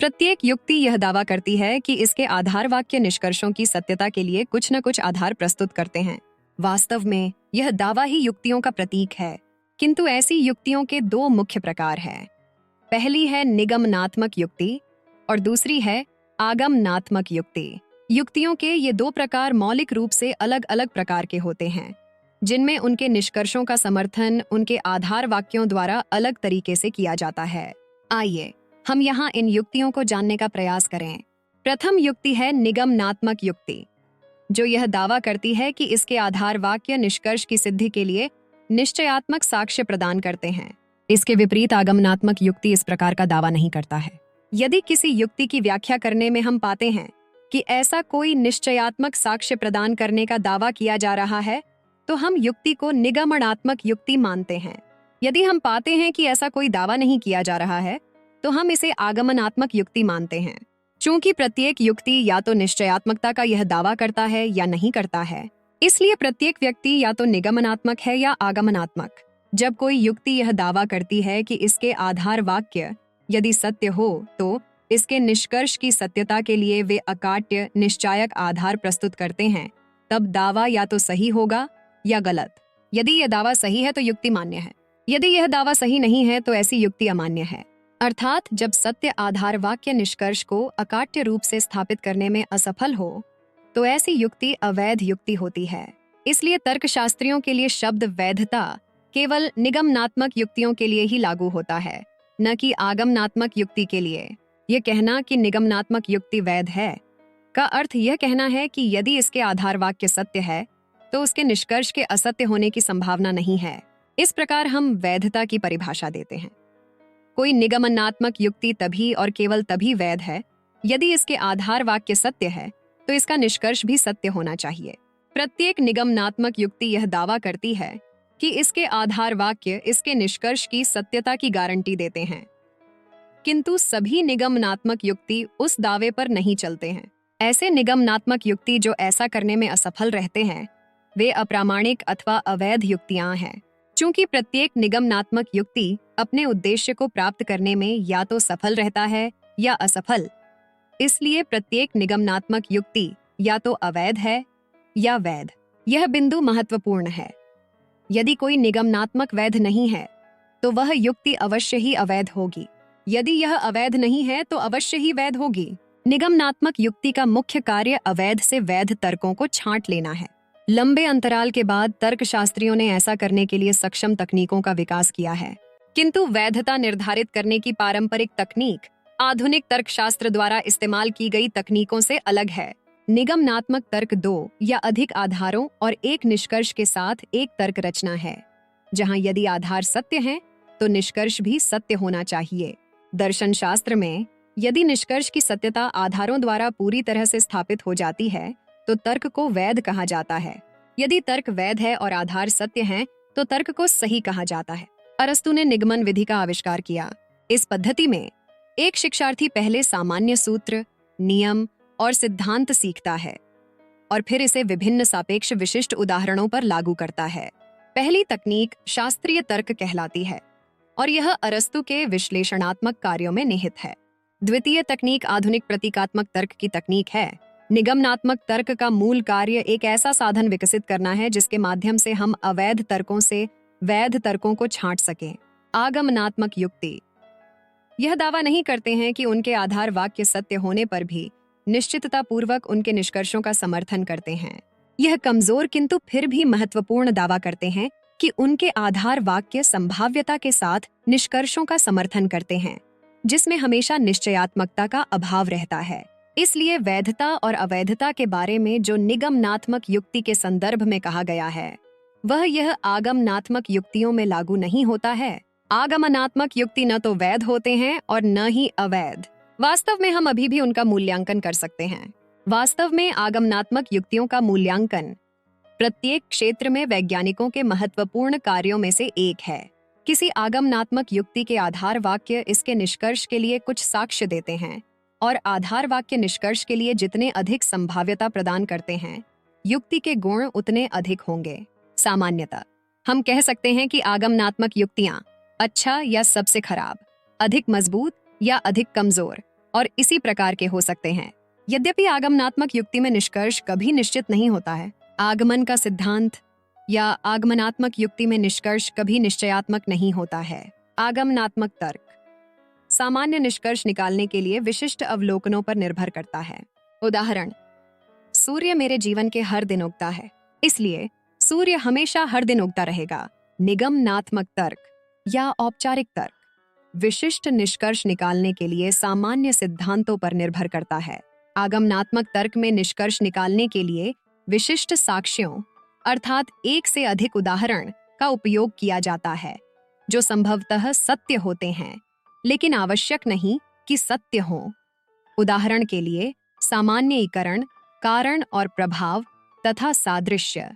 प्रत्येक युक्ति यह दावा करती है कि इसके आधार वाक्य निष्कर्षों की सत्यता के लिए कुछ न कुछ आधार प्रस्तुत करते हैं। वास्तव में यह दावा ही युक्तियों का प्रतीक है, किंतु ऐसी युक्तियों के दो मुख्य प्रकार हैं। पहली है निगमनात्मक युक्ति और दूसरी है आगमनात्मक युक्ति। युक्तियों के ये दो प्रकार मौलिक रूप से अलग अलग प्रकार के होते हैं, जिनमें उनके निष्कर्षों का समर्थन उनके आधार वाक्यों द्वारा अलग तरीके से किया जाता है। आइए हम यहाँ इन युक्तियों को जानने का प्रयास करें। प्रथम युक्ति है निगमनात्मक युक्ति, जो यह दावा करती है कि इसके आधार वाक्य निष्कर्ष की सिद्धि के लिए निश्चयात्मक साक्ष्य प्रदान करते हैं। इसके विपरीत आगमनात्मक युक्ति इस प्रकार का दावा नहीं करता है। यदि किसी युक्ति की व्याख्या करने में हम पाते हैं कि ऐसा कोई निश्चयात्मक साक्ष्य प्रदान करने का दावा किया जा रहा है, तो हम युक्ति को निगमनात्मक युक्ति मानते हैं। यदि हम पाते हैं कि ऐसा कोई दावा नहीं किया जा रहा है, तो हम इसे आगमनात्मक युक्ति मानते हैं। चूंकि प्रत्येक युक्ति या तो निश्चयात्मकता का यह दावा करता है या नहीं करता है, इसलिए प्रत्येक व्यक्ति या तो निगमनात्मक है या आगमनात्मक। जब कोई युक्ति यह दावा करती है कि इसके आधार वाक्य यदि सत्य हो तो इसके निष्कर्ष की सत्यता के लिए वे अकाट्य निश्चायक आधार प्रस्तुत करते हैं, तब दावा या तो सही होगा या गलत। यदि यह दावा सही है तो युक्ति मान्य है, यदि यह दावा सही नहीं है तो ऐसी युक्ति अमान्य है। अर्थात जब सत्य आधार वाक्य निष्कर्ष को अकाट्य रूप से स्थापित करने में असफल हो, तो ऐसी युक्ति अवैध युक्ति होती है। इसलिए तर्कशास्त्रियों के लिए शब्द वैधता केवल निगमनात्मक युक्तियों के लिए ही लागू होता है, न कि आगमनात्मक युक्ति के लिए। यह कहना कि निगमनात्मक युक्ति वैध है का अर्थ यह कहना है कि यदि इसके आधार वाक्य सत्य है तो उसके निष्कर्ष के असत्य होने की संभावना नहीं है। इस प्रकार हम वैधता की परिभाषा देते हैं। कोई निगमनात्मक युक्ति तभी और केवल तभी वैध है यदि इसके आधार वाक्य सत्य है, तो इसका निष्कर्ष भी सत्य होना चाहिए। प्रत्येक निगमनात्मक युक्ति यह दावा करती है कि इसके आधार वाक्य इसके निष्कर्ष की सत्यता की गारंटी देते हैं, किंतु सभी निगमनात्मक युक्ति उस दावे पर नहीं चलते हैं। ऐसे निगमनात्मक युक्ति जो ऐसा करने में असफल रहते हैं, वे अप्रामाणिक अथवा अवैध युक्तियां हैं। चूंकि प्रत्येक निगमनात्मक युक्ति अपने उद्देश्य को प्राप्त करने में या तो सफल रहता है या असफल, इसलिए प्रत्येक निगमनात्मक युक्ति या तो अवैध है या वैध। यह बिंदु महत्वपूर्ण है। यदि कोई निगमनात्मक वैध नहीं है, तो वह युक्ति अवश्य ही अवैध होगी। यदि यह अवैध नहीं है तो अवश्य ही वैध होगी। निगमनात्मक युक्ति का मुख्य कार्य अवैध से वैध तर्कों को छांट लेना है। लंबे अंतराल के बाद तर्कशास्त्रियों ने ऐसा करने के लिए सक्षम तकनीकों का विकास किया है, किंतु वैधता निर्धारित करने की पारंपरिक तकनीक आधुनिक तर्कशास्त्र द्वारा इस्तेमाल की गई तकनीकों से अलग है। निगमनात्मक तर्क दो या अधिक आधारों और एक निष्कर्ष के साथ एक तर्क रचना है, जहां यदि आधार सत्य हैं, तो निष्कर्ष भी सत्य होना चाहिए। दर्शन शास्त्र में यदि निष्कर्ष की सत्यता आधारों द्वारा पूरी तरह से स्थापित हो जाती है, तो तर्क को वैध कहा जाता है। यदि तर्क वैध है और आधार सत्य हैं, तो तर्क को सही कहा जाता है। अरस्तु ने निगमन विधि का आविष्कार किया। इस पद्धति में एक शिक्षार्थी पहले सामान्य सूत्र, नियम और सिद्धांत सीखता है और फिर इसे विभिन्न सापेक्ष विशिष्ट उदाहरणों पर लागू करता है। पहली तकनीक शास्त्रीय तर्क कहलाती है और यह अरस्तु के विश्लेषणात्मक कार्यों में निहित है। द्वितीय तकनीक आधुनिक प्रतीकात्मक तर्क की तकनीक है। निगमनात्मक तर्क का मूल कार्य एक ऐसा साधन विकसित करना है जिसके माध्यम से हम अवैध तर्कों से वैध तर्कों को छांट सकें। आगमनात्मक युक्ति यह दावा नहीं करते हैं कि उनके आधार वाक्य सत्य होने पर भी निश्चितता पूर्वक उनके निष्कर्षों का समर्थन करते हैं। यह कमजोर किंतु फिर भी महत्वपूर्ण दावा करते हैं कि उनके आधार वाक्य संभाव्यता के साथ निष्कर्षों का समर्थन करते हैं, जिसमें हमेशा निश्चयात्मकता का अभाव रहता है। इसलिए वैधता और अवैधता के बारे में जो निगमनात्मक युक्ति के संदर्भ में कहा गया है, वह यह आगमनात्मक युक्तियों में लागू नहीं होता है। आगमनात्मक युक्ति न तो वैध होते हैं और न ही अवैध। वास्तव में हम अभी भी उनका मूल्यांकन कर सकते हैं। वास्तव में आगमनात्मक युक्तियों का मूल्यांकन प्रत्येक क्षेत्र में वैज्ञानिकों के महत्वपूर्ण कार्यों में से एक है। किसी आगमनात्मक युक्ति के आधार वाक्य इसके निष्कर्ष के लिए कुछ साक्ष्य देते हैं और आधार वाक्य निष्कर्ष के लिए जितने अधिक संभाव्यता प्रदान करते हैं, युक्ति के गुण उतने अधिक होंगे। सामान्यतः हम कह सकते हैं कि आगमनात्मक युक्तियां अच्छा या सबसे खराब, अधिक मजबूत या अधिक कमजोर, और इसी प्रकार के हो सकते हैं। यद्यपि आगमनात्मक युक्ति में निष्कर्ष कभी निश्चित नहीं होता है, आगमन का सिद्धांत या आगमनात्मक युक्ति में निष्कर्ष कभी निश्चयात्मक नहीं होता है। आगमनात्मक तर्क सामान्य निष्कर्ष निकालने के लिए विशिष्ट अवलोकनों पर निर्भर करता है। उदाहरण, सूर्य मेरे जीवन के हर दिन उगता है, इसलिए सूर्य हमेशा हर दिन उगता रहेगा। निगमनात्मक तर्क या औपचारिक तर्क विशिष्ट निष्कर्ष निकालने के लिए सामान्य सिद्धांतों पर निर्भर करता है। आगमनात्मक तर्क में निष्कर्ष निकालने के लिए विशिष्ट साक्ष्यों अर्थात एक से अधिक उदाहरण का उपयोग किया जाता है, जो संभवतः सत्य होते हैं लेकिन आवश्यक नहीं कि सत्य हो। उदाहरण के लिए सामान्यीकरण, कारण और प्रभाव तथा सादृश्य।